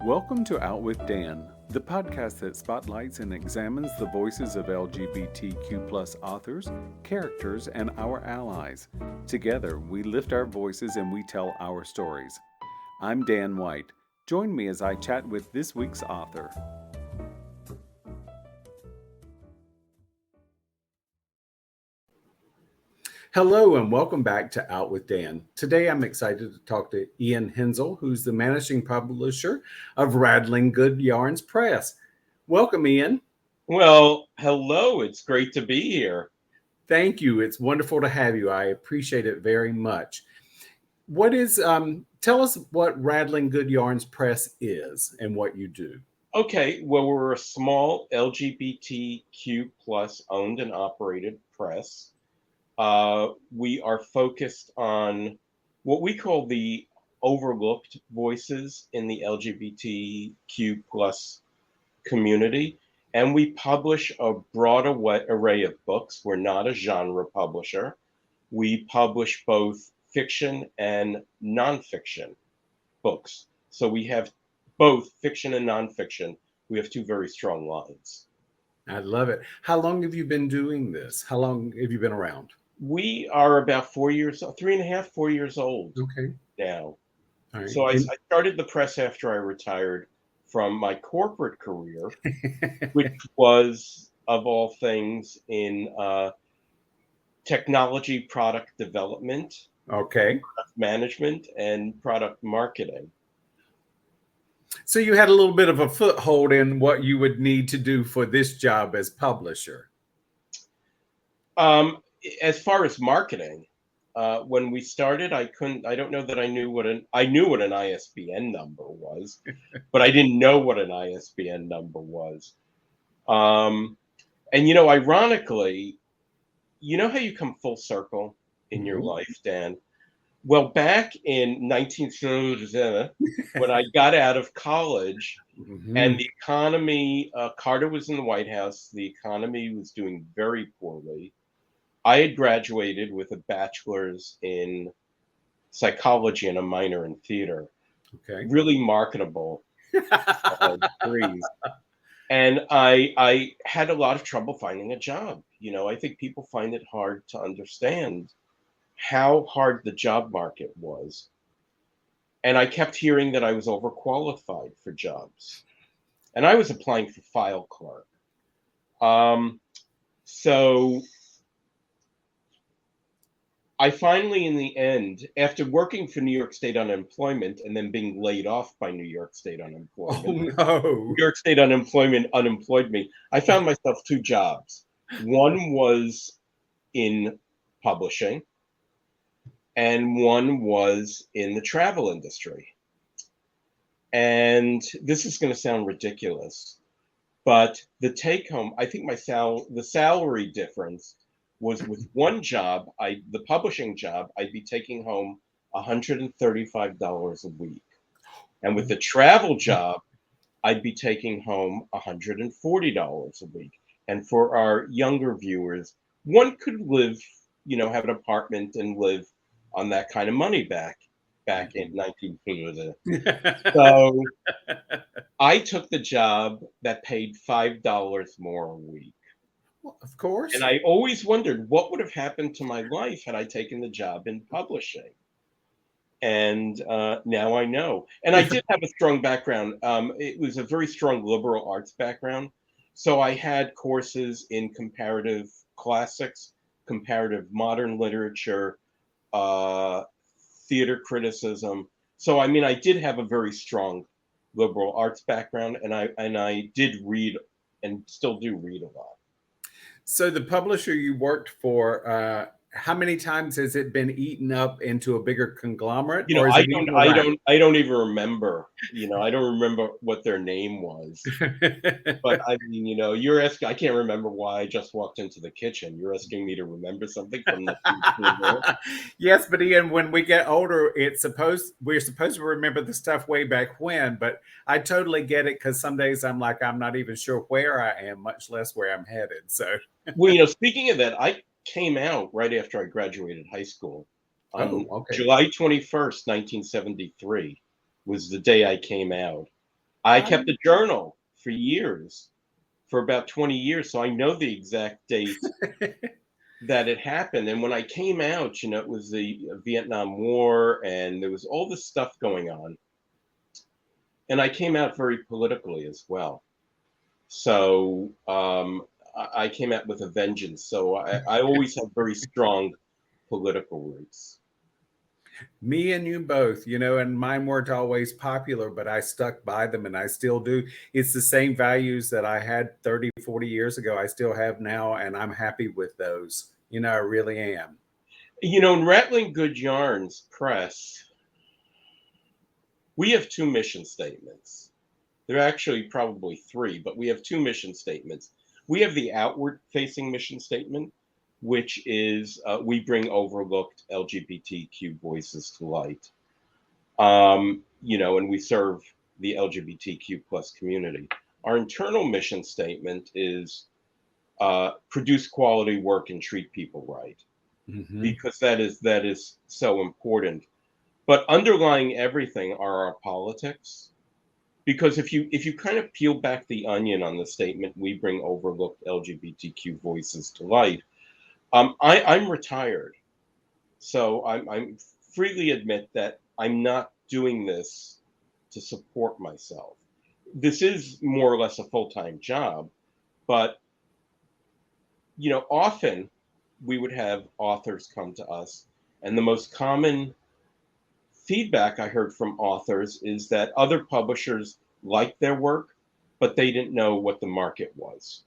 Welcome to Out with Dan, the podcast that spotlights and examines the voices of LGBTQ+ authors, characters, and our allies. Together, we lift our voices and we tell our stories. I'm Dan White. Join me as I chat with this week's author. Hello and welcome back to Out with Dan. Today I'm excited to talk to Ian Henzel, who's the managing publisher of Rattling Good Yarns Press. Welcome, Ian. Well, hello. It's great to be here. Thank you. It's wonderful to have you. I appreciate it very much. Tell us what Rattling Good Yarns Press is and what you do. Okay, well, we're a small LGBTQ plus owned and operated press. We are focused on what we call the overlooked voices in the LGBTQ plus community, and we publish a broad array of books. We're not a genre publisher. We publish both fiction and nonfiction books. So we have both fiction and nonfiction. We have two very strong lines. I love it. How long have you been doing this? How long have you been around? We are about 4 years, 3.5, 4 years old now. All right. So I started the press after I retired from my corporate career, which was, of all things, in technology product development, product management, and product marketing. So you had a little bit of a foothold in what you would need to do for this job as publisher. As far as marketing, when we started, I don't know that I knew what an ISBN number was, but I didn't know what an ISBN number was. And, ironically, you know how you come full circle in your life, Dan? Well, back in 1977, when I got out of college and the economy, Carter was in the White House, the economy was doing very poorly. I had graduated with a bachelor's in psychology and a minor in theater. Really marketable degrees. And I had a lot of trouble finding a job. I think people find it hard to understand how hard the job market was. And I kept hearing that I was overqualified for jobs. And I was applying for file clerk. So I finally, in the end, after working for New York State Unemployment and then being laid off by New York State Unemployment, New York State Unemployment unemployed me. I found myself two jobs. One was in publishing, and one was in the travel industry. And this is going to sound ridiculous, but the take home, I think the salary difference was with one job, the publishing job, I'd be taking home $135 a week. And with the travel job, I'd be taking home $140 a week. And for our younger viewers, one could live, have an apartment and live on that kind of money back in 1950. So I took the job that paid $5 more a week. Well, of course. And I always wondered what would have happened to my life had I taken the job in publishing. And now I know. And I did have a strong background. It was a very strong liberal arts background. So I had courses in comparative classics, comparative modern literature, theater criticism. So, I did have a very strong liberal arts background, and I did read and still do read a lot. So the publisher you worked for, how many times has it been eaten up into a bigger conglomerate? I don't even remember. I don't remember what their name was. But you're asking. I can't remember why I just walked into the kitchen. You're asking me to remember something from the. Yes, but Ian, when we get older, we're supposed to remember the stuff way back when. But I totally get it, because some days I'm like, I'm not even sure where I am, much less where I'm headed. So. Well, speaking of that, I came out right after I graduated high school. July 21st, 1973 was the day I came out. I kept a journal for years, for about 20 years, so I know the exact date that it happened. And when I came out, it was the Vietnam War, and there was all this stuff going on. And I came out very politically as well. So I came out with a vengeance. So I always have very strong political roots. Me and you both, and mine weren't always popular, but I stuck by them and I still do. It's the same values that I had 30, 40 years ago. I still have now, and I'm happy with those. I really am. In Rattling Good Yarns Press, we have two mission statements. There are actually probably three, but we have two mission statements. We have the outward facing mission statement, which is we bring overlooked LGBTQ voices to light. And we serve the LGBTQ plus community. Our internal mission statement is produce quality work and treat people right, because that is so important. But underlying everything are our politics. Because if you kind of peel back the onion on the statement, we bring overlooked LGBTQ voices to light. I'm retired, so I'm freely admit that I'm not doing this to support myself. This is more or less a full-time job, but often we would have authors come to us, and the most common feedback I heard from authors is that other publishers liked their work, but they didn't know what the market was.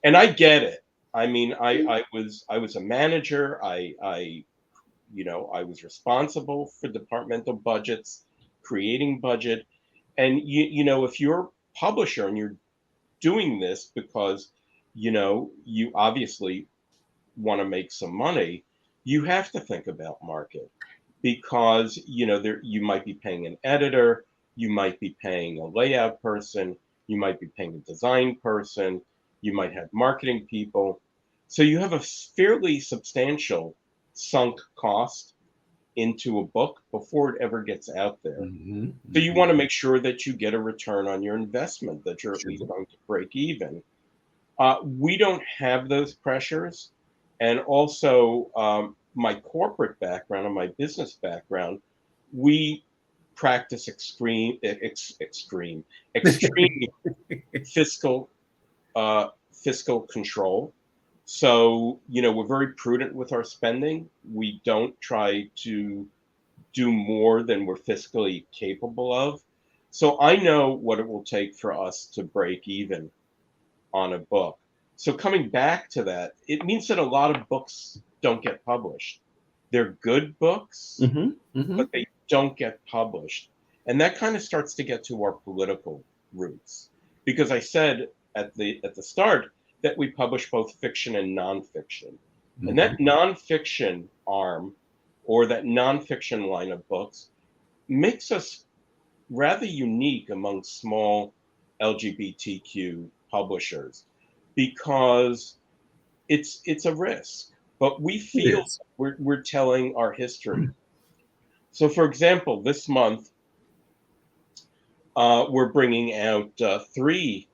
And I get it. I mean, I was a manager. I was responsible for departmental budgets, creating budget. And if you're a publisher and you're doing this because you obviously want to make some money, you have to think about market, because you might be paying an editor, you might be paying a layout person, you might be paying a design person, you might have marketing people. So you have a fairly substantial sunk cost into a book before it ever gets out there. So you want to make sure that you get a return on your investment, that you're at least going to break even. We don't have those pressures. And also, my corporate background and my business background, we practice extreme fiscal control. So we're very prudent with our spending. We don't try to do more than we're fiscally capable of. So I know what it will take for us to break even on a book. So coming back to that, it means that a lot of books don't get published. They're good books, but they don't get published. And that kind of starts to get to our political roots. Because I said at the start that we publish both fiction and nonfiction. And that nonfiction arm, or that nonfiction line of books, makes us rather unique among small LGBTQ publishers, because it's a risk, but we feel we're telling our history. So, for example, this month we're bringing out 3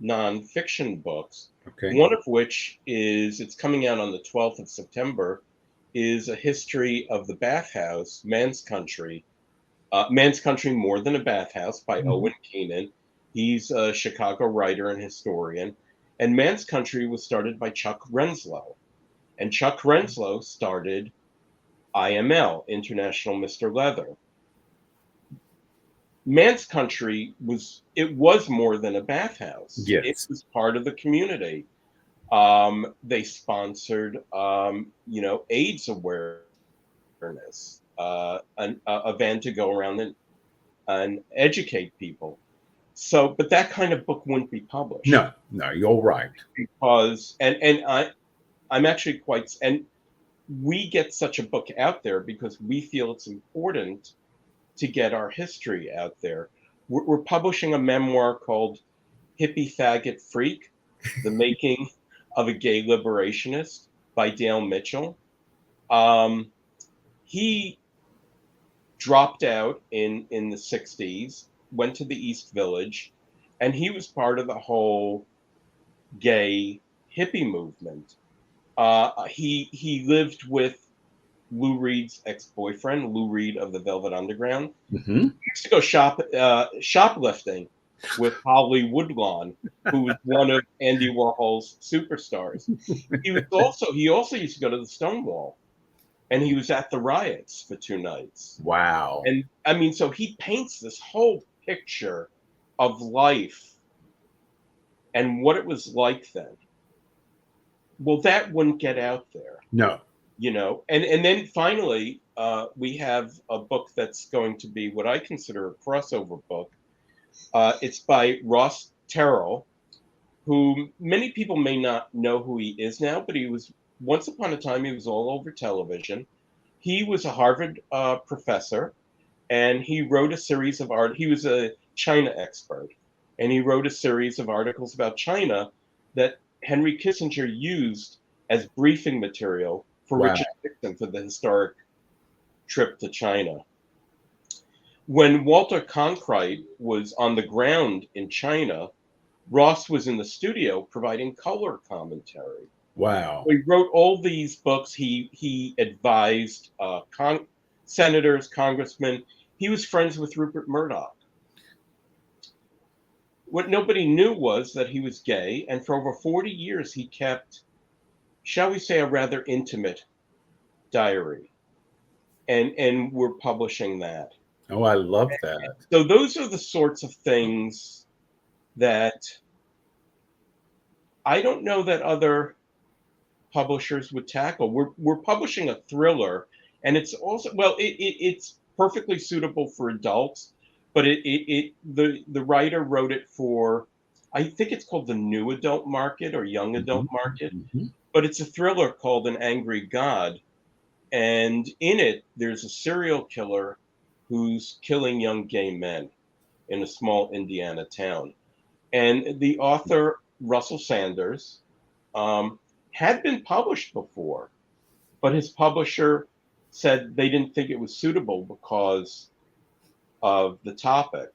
nonfiction books. One of which it's coming out on the 12th of September, is a history of the bathhouse, Man's Country. Man's Country, More Than a Bathhouse, by Owen Keenan. He's a Chicago writer and historian. And Man's Country was started by Chuck Renslow. And Chuck Renslow started IML, International Mr. Leather. Man's Country was more than a bathhouse. Yes. It was part of the community. They sponsored, AIDS awareness, a van to go around and educate people. So, but that kind of book wouldn't be published. No, you're right. Because, I'm actually and we get such a book out there because we feel it's important to get our history out there. We're publishing a memoir called Hippie Faggot Freak, The Making of a Gay Liberationist, by Dale Mitchell. He dropped out in the 60s went to the East Village, and he was part of the whole gay hippie movement. He lived with Lou Reed's ex-boyfriend, Lou Reed of the Velvet Underground. Mm-hmm. He used to go shoplifting with Holly Woodlawn, who was one of Andy Warhol's superstars. He also used to go to the Stonewall, and he was at the riots for 2 nights. Wow. And I mean, so he paints this whole picture of life and what it was like then. Well, that wouldn't get out there. No. And then finally, we have a book that's going to be what I consider a crossover book. It's by Ross Terrell, who many people may not know who he is now, but he was once upon a time, he was all over television. He was a Harvard professor, and he wrote a series of art. He was a China expert, and he wrote a series of articles about China that Henry Kissinger used as briefing material for Wow. Richard Nixon for the historic trip to China. When Walter Cronkite was on the ground in China, Ross was in the studio providing color commentary. Wow. He wrote all these books. He advised senators, congressmen. He was friends with Rupert Murdoch. What nobody knew was that he was gay, and for over 40 years he kept, shall we say, a rather intimate diary. And we're publishing that. Oh, I love that. So those are the sorts of things that I don't know that other publishers would tackle. We're publishing a thriller, and it's also, well, it's perfectly suitable for adults, but the writer wrote it for, I think it's called the new adult market or young adult market, but it's a thriller called An Angry God, and in it there's a serial killer who's killing young gay men in a small Indiana town, and the author Russell Sanders had been published before, but his publisher said they didn't think it was suitable because of the topic.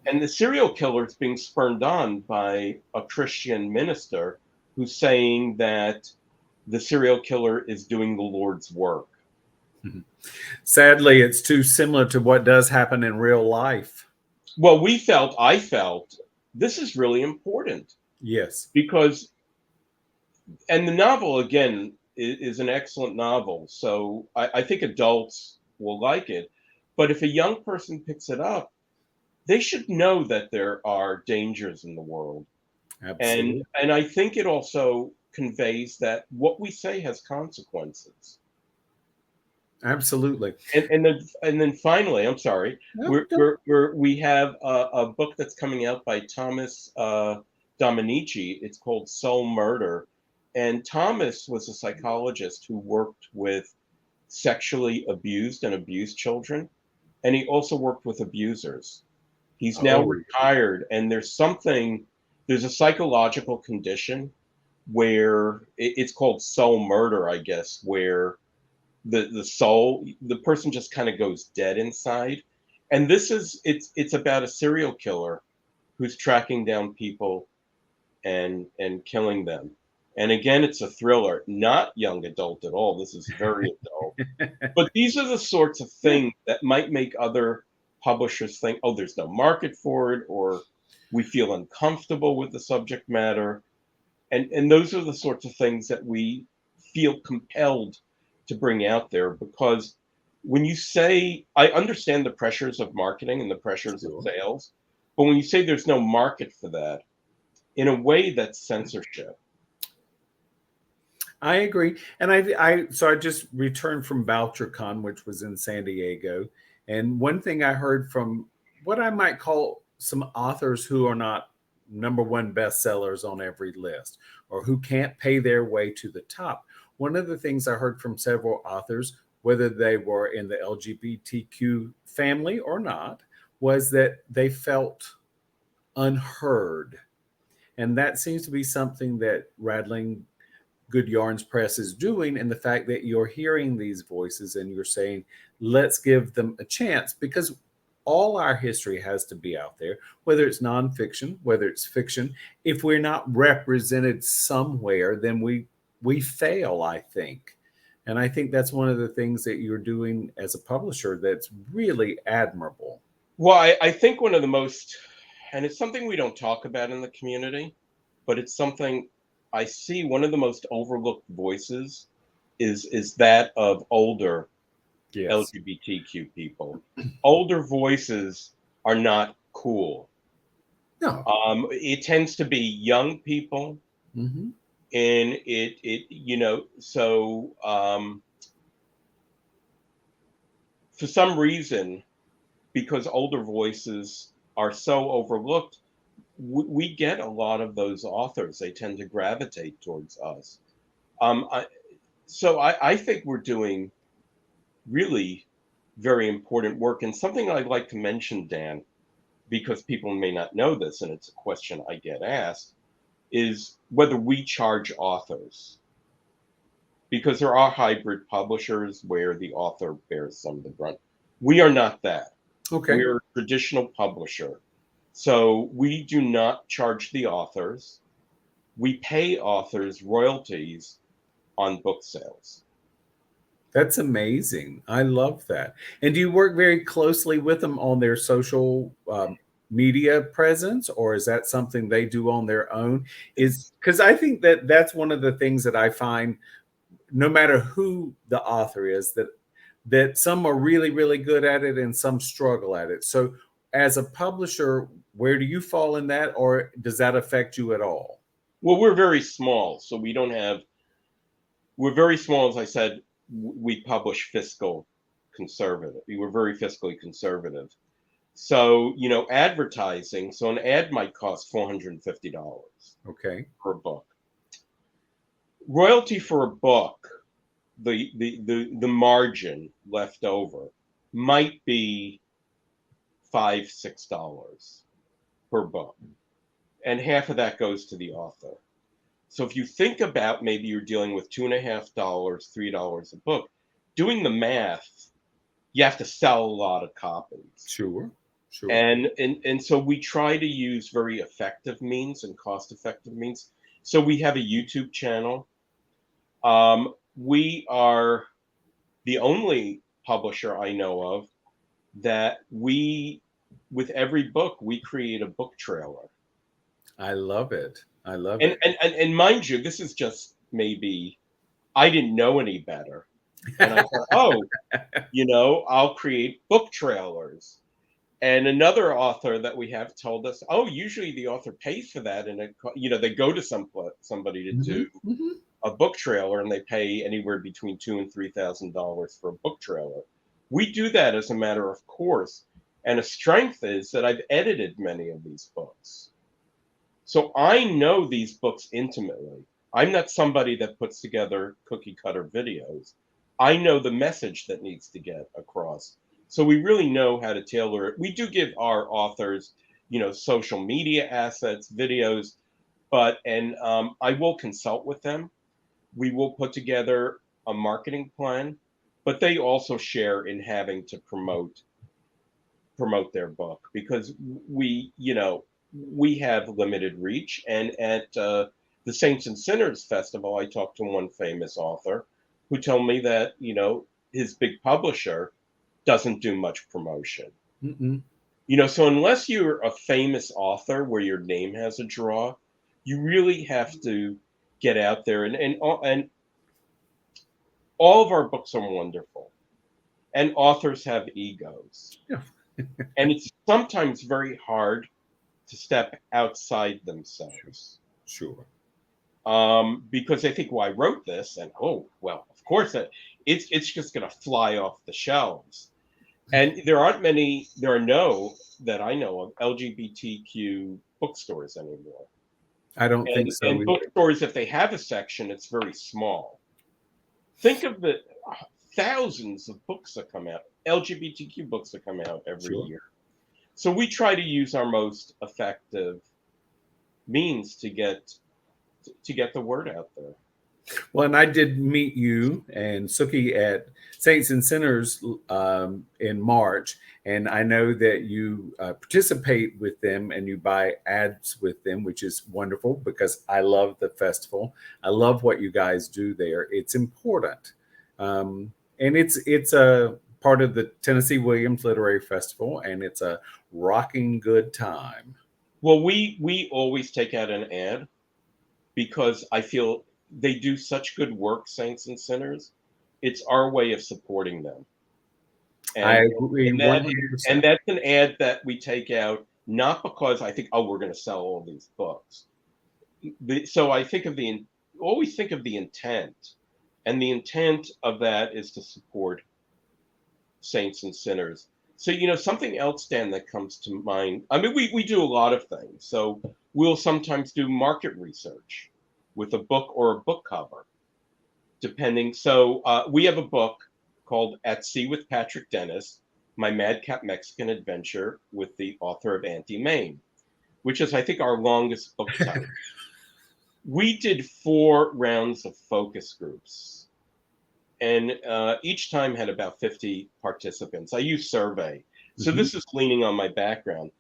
And the serial killer is being spurned on by a Christian minister who's saying that the serial killer is doing the Lord's work. Sadly, it's too similar to what does happen in real life. Well, I felt this is really important. Yes. Because, and the novel, again, is an excellent novel. So I think adults will like it. But if a young person picks it up, they should know that there are dangers in the world. Absolutely. And I think it also conveys that what we say has consequences. Absolutely. And then finally, I'm sorry, we have a book that's coming out by Thomas Dominici. It's called Soul Murder. And Thomas was a psychologist who worked with sexually abused and abused children. And he also worked with abusers. He's now retired. And there's a psychological condition where it's called soul murder, I guess, where the soul, the person just kind of goes dead inside. And it's about a serial killer who's tracking down people and killing them. And again, it's a thriller, not young adult at all. This is very adult. But these are the sorts of things that might make other publishers think, oh, there's no market for it, or we feel uncomfortable with the subject matter. And those are the sorts of things that we feel compelled to bring out there, because when you say, I understand the pressures of marketing and the pressures of sales, but when you say there's no market for that, in a way, that's censorship. I agree. And I just returned from VoucherCon, which was in San Diego. And one thing I heard from what I might call some authors who are not #1 bestsellers on every list, or who can't pay their way to the top. One of the things I heard from several authors, whether they were in the LGBTQ family or not, was that they felt unheard. And that seems to be something that Rattling Good Yarns Press is doing, and the fact that you're hearing these voices and you're saying, let's give them a chance, because all our history has to be out there, whether it's nonfiction, whether it's fiction. If we're not represented somewhere, then we fail, I think. And I think that's one of the things that you're doing as a publisher that's really admirable. Well, I think one of the most, and it's something we don't talk about in the community, but it's something I see one of the most overlooked voices is that of older Yes. LGBTQ people. Older voices are not cool. No. It tends to be young people, Mm-hmm. and so for some reason, because older voices are so overlooked, we get a lot of those authors. They tend to gravitate towards us. I think we're doing really very important work. And something I'd like to mention, Dan, because people may not know this, and it's a question I get asked, is whether we charge authors. Because there are hybrid publishers where the author bears some of the brunt. We are not that. Okay. We're a traditional publisher. So we do not charge the authors. We pay authors royalties on book sales. That's amazing. I love that. And do you work very closely with them on their social media presence, or is that something they do on their own? Is because I think that that's one of the things that I find, no matter who the author is, that some are really, really good at it and some struggle at it. So as a publisher, where do you fall in that, or does that affect you at all? Well, we're very small, so we're very small. As I said, we publish fiscal conservative. We were very fiscally conservative. So, advertising, so an ad might cost $450 Okay. per book. Royalty for a book, the margin left over might be $5-6 per book, and half of that goes to the author. So if you think about, maybe you're dealing with $2.50, $3 a book, doing the math, you have to sell a lot of copies. Sure. And so we try to use very effective means and cost-effective means. So we have a YouTube channel. We are the only publisher I know of that with every book, we create a book trailer. I love it. I love it. And mind you, this is just maybe, I didn't know any better. And I thought, I'll create book trailers. And another author that we have told us, usually the author pays for that. And, they go to somebody to do a book trailer, and they pay anywhere between $2,000 and $3,000 for a book trailer. We do that as a matter of course. And a strength is that I've edited many of these books. So I know these books intimately. I'm not somebody that puts together cookie cutter videos. I know the message that needs to get across. So we really know how to tailor it. We do give our authors, social media assets, videos, and I will consult with them. We will put together a marketing plan, but they also share in having to promote their book, because we have limited reach. And at the Saints and Sinners Festival, I talked to one famous author who told me that, his big publisher doesn't do much promotion. So unless you're a famous author where your name has a draw, you really have to get out there. And all of our books are wonderful. And authors have egos. Yeah. And it's sometimes very hard to step outside themselves. Sure. Because they think, well, I wrote this, and of course it's just going to fly off the shelves. And there are no, that I know of, LGBTQ bookstores anymore. I don't think so. And bookstores, if they have a section, it's very small. Think of the thousands of books that come out, LGBTQ books that come out every year. So we try to use our most effective means to get the word out there. Well, and I did meet you and Suki at Saints and Sinners in March, and I know that you participate with them and you buy ads with them, which is wonderful because I love the festival. I love what you guys do there. It's important, and it's a part of the Tennessee Williams Literary Festival, and it's a rocking good time. Well, we always take out an ad because I feel they do such good work, Saints and Sinners. It's our way of supporting them. I And agree and that and 100%. that's an ad that we take out not because I think, oh, we're going to sell all these books. So I think of always think of the intent, and the intent of that is to support saints and sinners. So something else, Dan, that comes to mind. I mean, we do a lot of things. So we'll sometimes do market research with a book or a book cover, depending. So we have a book called At Sea with Patrick Dennis, My Madcap Mexican Adventure with the author of Auntie Mame, which is, I think, our longest book title. We did 4 rounds of focus groups, and each time had about 50 participants. I use survey. So Mhm. this is leaning on my background.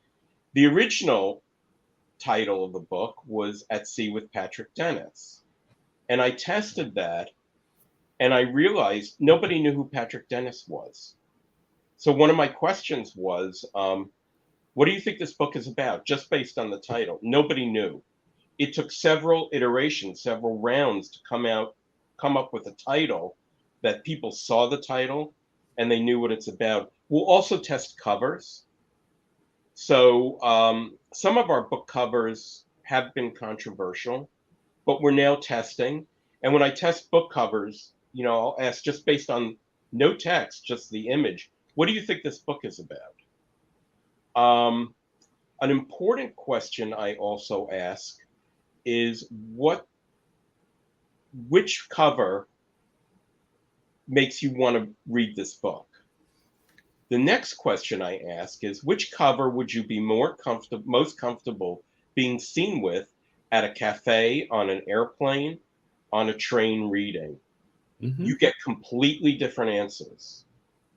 The original title of the book was At Sea with Patrick Dennis. And I tested that, and I realized nobody knew who Patrick Dennis was. So one of my questions was, what do you think this book is about? Just based on the title. Nobody knew. It took several iterations, several rounds to come up with a title that people saw the title and they knew what it's about. We'll also test covers. So some of our book covers have been controversial, but we're now testing. And when I test book covers, I'll ask, just based on no text, just the image, what do you think this book is about? An important question I also ask is which cover makes you want to read this book? The next question I ask is, which cover would you be most comfortable being seen with at a cafe, on an airplane, on a train reading? Mhm. You get completely different answers.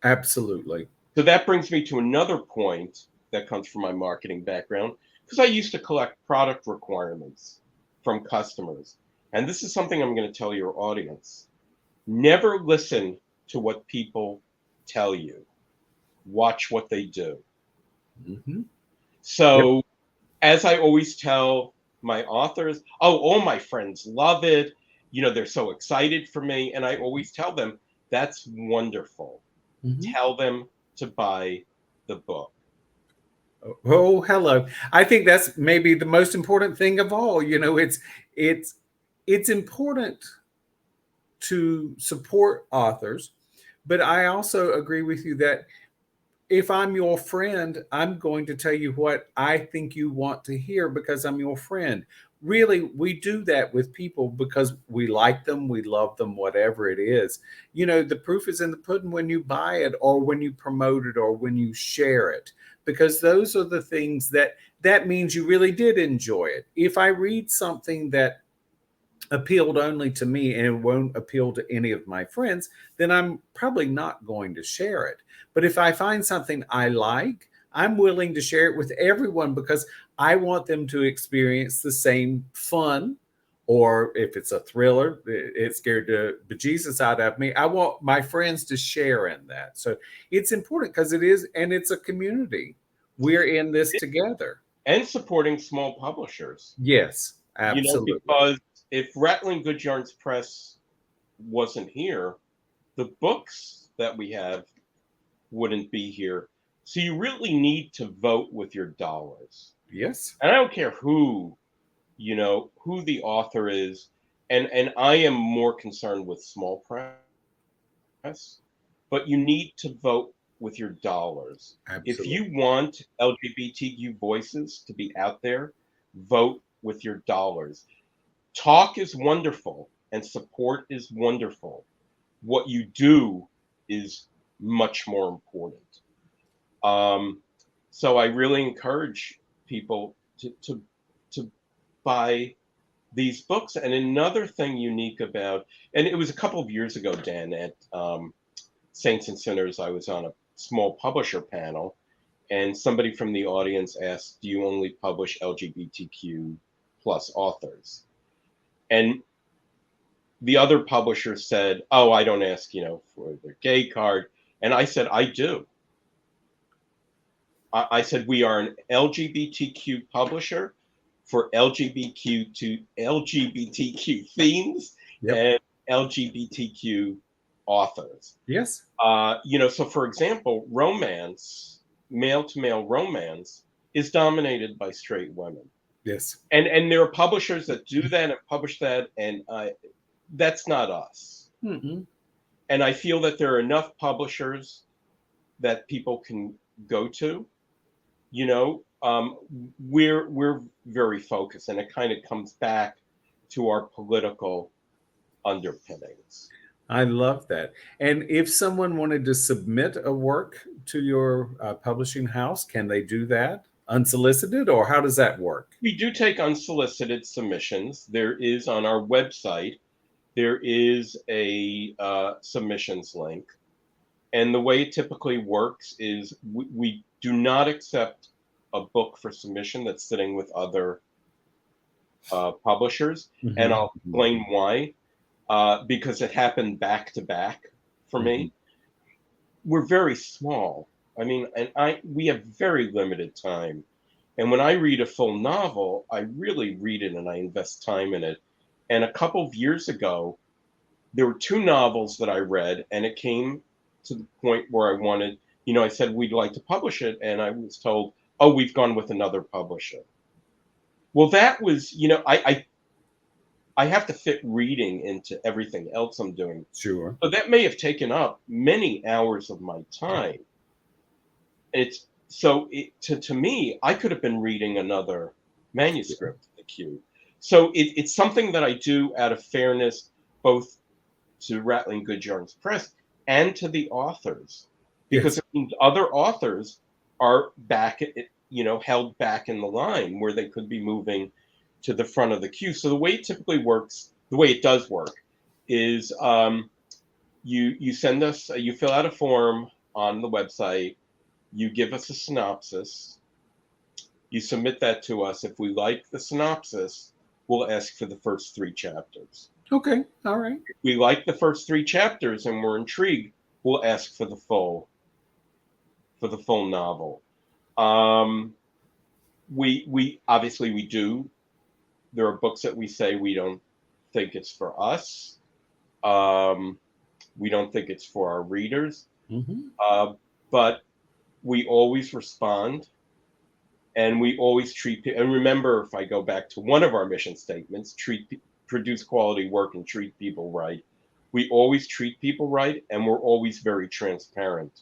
Absolutely. So that brings me to another point that comes from my marketing background, because I used to collect product requirements from customers. And this is something I'm going to tell your audience. Never listen to what people tell you. Watch what they do. Mhm. Yep. So, as I always tell my authors, oh, all my friends love it. They're so excited for me. And I always tell them, that's wonderful. Mhm. Tell them to buy the book. Oh, hello. I think that's maybe the most important thing of all. It's it's important to support authors, but I also agree with you that if I'm your friend, I'm going to tell you what I think you want to hear because I'm your friend. Really, we do that with people because we like them, we love them, whatever it is. The proof is in the pudding when you buy it or when you promote it or when you share it, because those are the things that means you really did enjoy it. If I read something that appealed only to me and it won't appeal to any of my friends, then I'm probably not going to share it. But if I find something I like, I'm willing to share it with everyone because I want them to experience the same fun. Or if it's a thriller, it scared the bejesus out of me. I want my friends to share in that. So it's important because it is, and it's a community. We're in this together. And supporting small publishers, Yes, absolutely. because if Rattling Good Yarns Press wasn't here, the books that we have wouldn't be here. So you really need to vote with your dollars. Yes. And I don't care who the author is. And I am more concerned with small press, but you need to vote with your dollars. If Absolutely. you want LGBTQ voices to be out there, vote with your dollars. Talk is wonderful and support is wonderful. What you do is much more important. Um, so I really encourage people to buy these books. And another thing unique about, and it was a couple of years ago, Dan, at Saints and Sinners, I was on a small publisher panel, and somebody from the audience asked, do you only publish LGBTQ plus authors? And the other publisher said, oh, I don't ask, for their gay card. And I said, I do. I said, we are an LGBTQ publisher for LGBTQ themes and LGBTQ authors. Yes. So for example, romance, male-to-male romance is dominated by straight women. Yes. And there are publishers that do that and publish that, and that's not us. Mm-mm. And I feel that there are enough publishers that people can go to. We're very focused, and it kind of comes back to our political underpinnings. I love that. And if someone wanted to submit a work to your publishing house, can they do that unsolicited, or how does that work? We do take unsolicited submissions. There is on our website, there is a submissions link. And the way it typically works is we do not accept a book for submission that's sitting with other publishers. Mm-hmm. And I'll explain why. Because it happened back to back for me. We're very small. I mean, we have very limited time. And when I read a full novel, I really read it and I invest time in it. And a couple of years ago, there were 2 novels that I read, and it came to the point where I wanted, I said, we'd like to publish it. And I was told, oh, we've gone with another publisher. Well, that was, I have to fit reading into everything else I'm doing. Sure. So that may have taken up many hours of my time. To me, I could have been reading another manuscript in the queue. So it's something that I do out of fairness, both to Rattling Good Yarns Press and to the authors, because other authors are back, held back in the line where they could be moving to the front of the queue. So the way it typically works, the way it does work, is you send us, you fill out a form on the website, you give us a synopsis, you submit that to us. If we like the synopsis, we'll ask for the first 3 chapters. Okay, all right. If we like the first 3 chapters and we're intrigued, we'll ask for the full novel. We obviously we do. There are books that we say we don't think it's for us. We don't think it's for our readers. But we always respond, and we always treat people. And remember, if I go back to one of our mission statements, produce quality work and treat people right. We always treat people right, and we're always very transparent.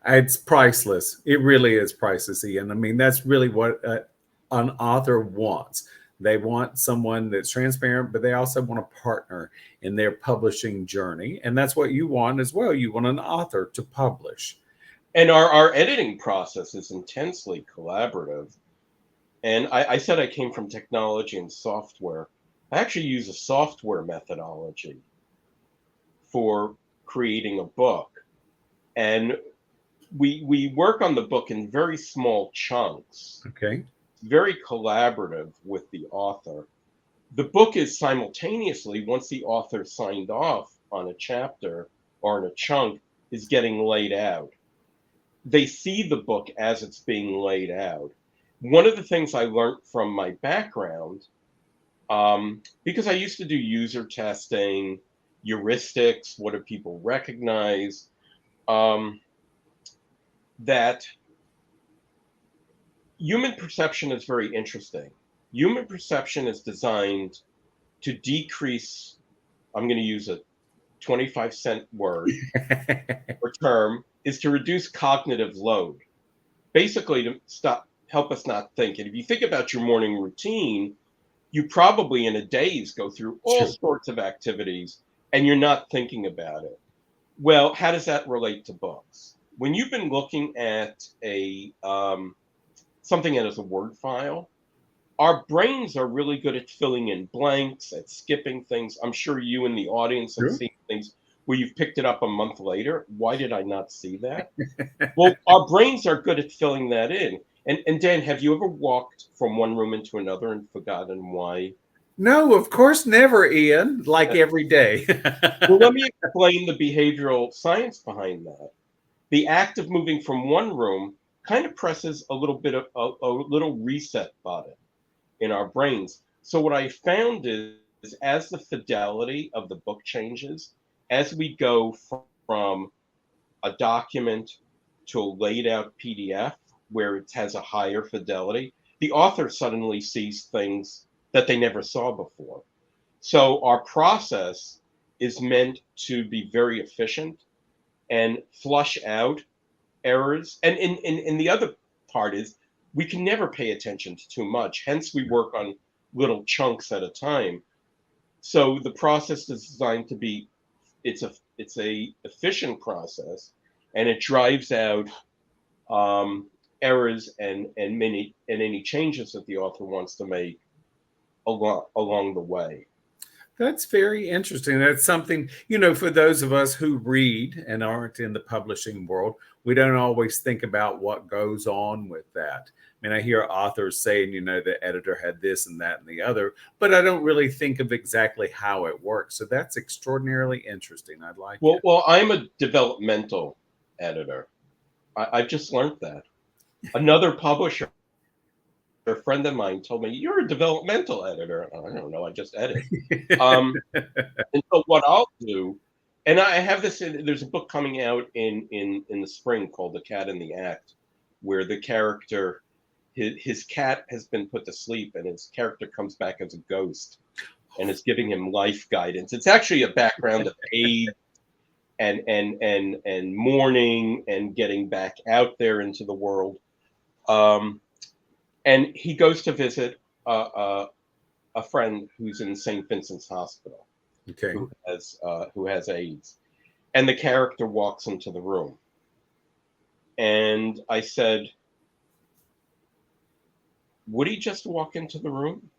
It's priceless. It really is priceless, Ian. I mean, that's really what an author wants. They want someone that's transparent, but they also want a partner in their publishing journey. And that's what you want as well. You want an author to publish. And our editing process is intensely collaborative. And I said I came from technology and software. I actually use a software methodology for creating a book. And we work on the book in very small chunks. Okay. Very collaborative with the author. The book is simultaneously, once the author signed off on a chapter or in a chunk, is getting laid out. They see the book as it's being laid out. One of the things I learned from my background, because I used to do user testing, heuristics, what do people recognize, that human perception is very interesting. Human perception is designed to decrease, I'm going to use a 25-cent word or term, is to reduce cognitive load. Basically, to help us not think. And if you think about your morning routine, you probably in a daze go through all sorts of activities and you're not thinking about it. Well, how does that relate to books? When you've been looking at something as a Word file, our brains are really good at filling in blanks, at skipping things. I'm sure you in the audience have Sure. seen things where you've picked it up a month later. Why did I not see that? Well, our brains are good at filling that in. And Dan, have you ever walked from one room into another and forgotten why? No, of course, never, Ian. Like every day. Well, let me explain the behavioral science behind that. The act of moving from one room kind of presses a little bit of a little reset button in our brains. So what I found is as the fidelity of the book changes, as we go from a document to a laid out PDF where it has a higher fidelity, the author suddenly sees things that they never saw before. So our process is meant to be very efficient and flush out errors. And the other part is we can never pay attention to too much. Hence, we work on little chunks at a time. So the process is designed to be it's a efficient process, and it drives out errors and any changes that the author wants to make along the way. That's very interesting. That's something, for those of us who read and aren't in the publishing world, we don't always think about what goes on with that. I mean, I hear authors saying, the editor had this and that and the other, but I don't really think of exactly how it works. So that's extraordinarily interesting. I'd like it. Well, I'm a developmental editor. I've just learned that. Another publisher, a friend of mine, told me, "You're a developmental editor." I don't know. I just edit. And so what I'll do, and I have this. There's a book coming out in the spring called "The Cat in the Act," where the character, his cat has been put to sleep, and his character comes back as a ghost, and is giving him life guidance. It's actually a background of AIDS and mourning and getting back out there into the world. And he goes to visit a friend who's in St. Vincent's Hospital, Okay. who has AIDS, and the character walks into the room, and I said, "Would he just walk into the room?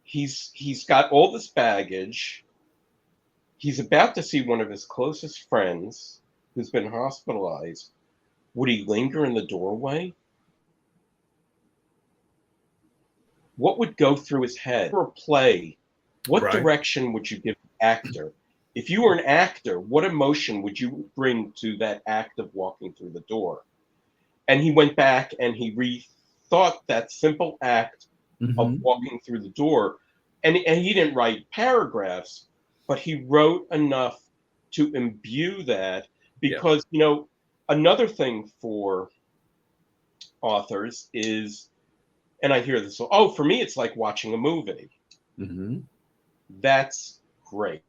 He's got all this baggage. He's about to see one of his closest friends who's been hospitalized. Would he linger in the doorway? What would go through his head? For a play, what Right. direction would you give the actor? If you were an actor, what emotion would you bring to that act of walking through the door?" And he went back and he rethought that simple act of walking through the door. And he didn't write paragraphs, but he wrote enough to imbue that because, another thing for authors is, and I hear this, for me, it's like watching a movie. Mm-hmm. That's great.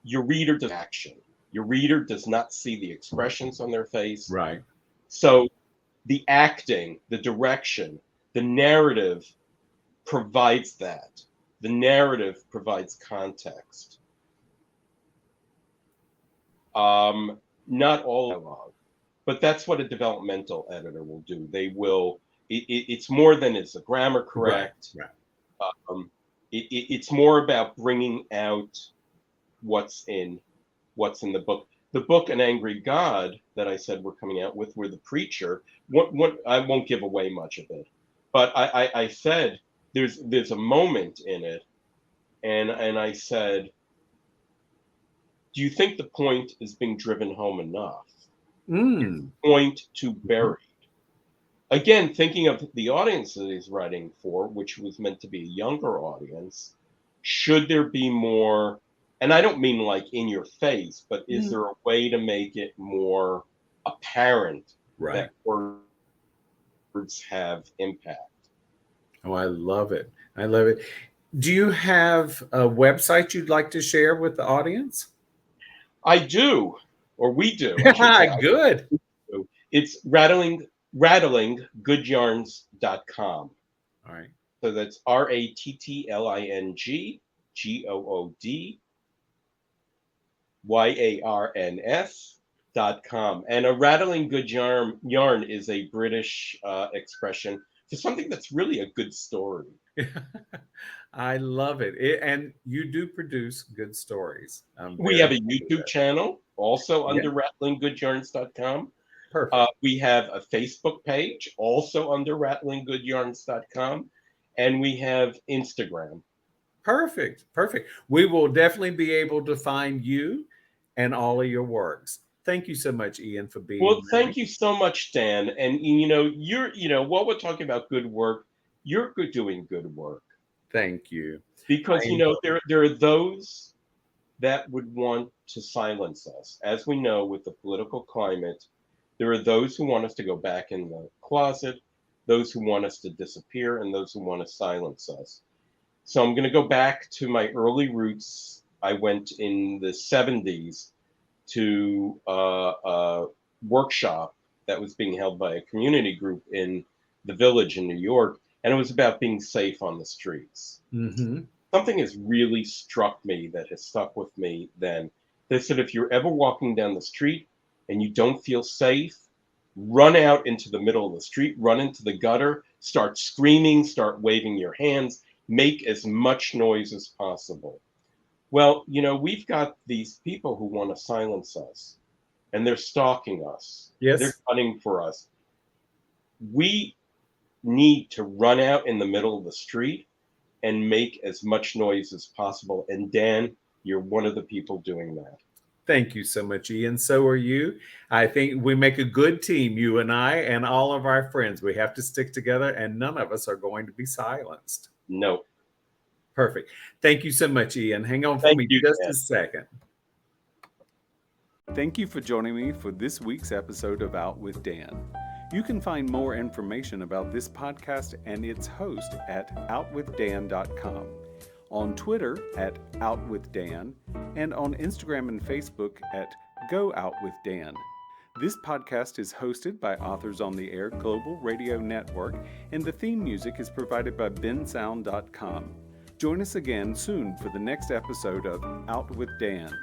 Your reader does action. Your reader does not see the expressions on their face. Right. So the acting, the direction, the narrative provides that. The narrative provides context. Not all dialogue, but that's what a developmental editor will do. They will. It's more than is the grammar correct. Right. It's more about bringing out what's in the book. The book An Angry God that I said we're coming out with, where the preacher, what I won't give away much of it, but I said there's a moment in it, and I said, do you think the point is being driven home enough? Point too buried. Again, thinking of the audience that he's writing for, which was meant to be a younger audience, should there be more? And I don't mean like in your face, but is there a way to make it more apparent that words have impact? Oh, I love it. I love it. Do you have a website you'd like to share with the audience? I do, or we do. I should say. Good. It's rattlinggoodyarns.com. All right. So that's RATTLINGGOODYARNS And a rattling good yarn is a British expression for something that's really a good story. I love it. And you do produce good stories. We have a YouTube channel also under rattlinggoodярns.com. Perfect. We have a Facebook page also under rattlinggoodярns.com. And we have Instagram. Perfect. We will definitely be able to find you and all of your works. Thank you so much, Ian, for being Well, with thank me. you so much, Dan. And while we're talking about good work, you're doing good work. Thank you. Because there are those that would want to silence us. As we know, with the political climate, there are those who want us to go back in the closet, those who want us to disappear, and those who want to silence us. So I'm going to go back to my early roots. I went in the 70s to a workshop that was being held by a community group in the Village in New York, and it was about being safe on the streets. Mm-hmm. Something has really struck me that has stuck with me then. They said if you're ever walking down the street and you don't feel safe, run out into the middle of the street, run into the gutter, start screaming, start waving your hands, make as much noise as possible. Well, we've got these people who want to silence us, and they're stalking us. Yes. They're hunting for us. We need to run out in the middle of the street and make as much noise as possible. And Dan, you're one of the people doing that. Thank you so much, Ian. So are you. I think we make a good team, you and I, and all of our friends. We have to stick together, and none of us are going to be silenced. No. Perfect. Thank you so much, Ian. Hang on for me just a second. Thank you for joining me for this week's episode of Out with Dan. You can find more information about this podcast and its host at OutWithDan.com, on Twitter at OutWithDan, and on Instagram and Facebook at GoOutWithDan. This podcast is hosted by Authors on the Air Global Radio Network, and the theme music is provided by bensound.com. Join us again soon for the next episode of Out with Dan.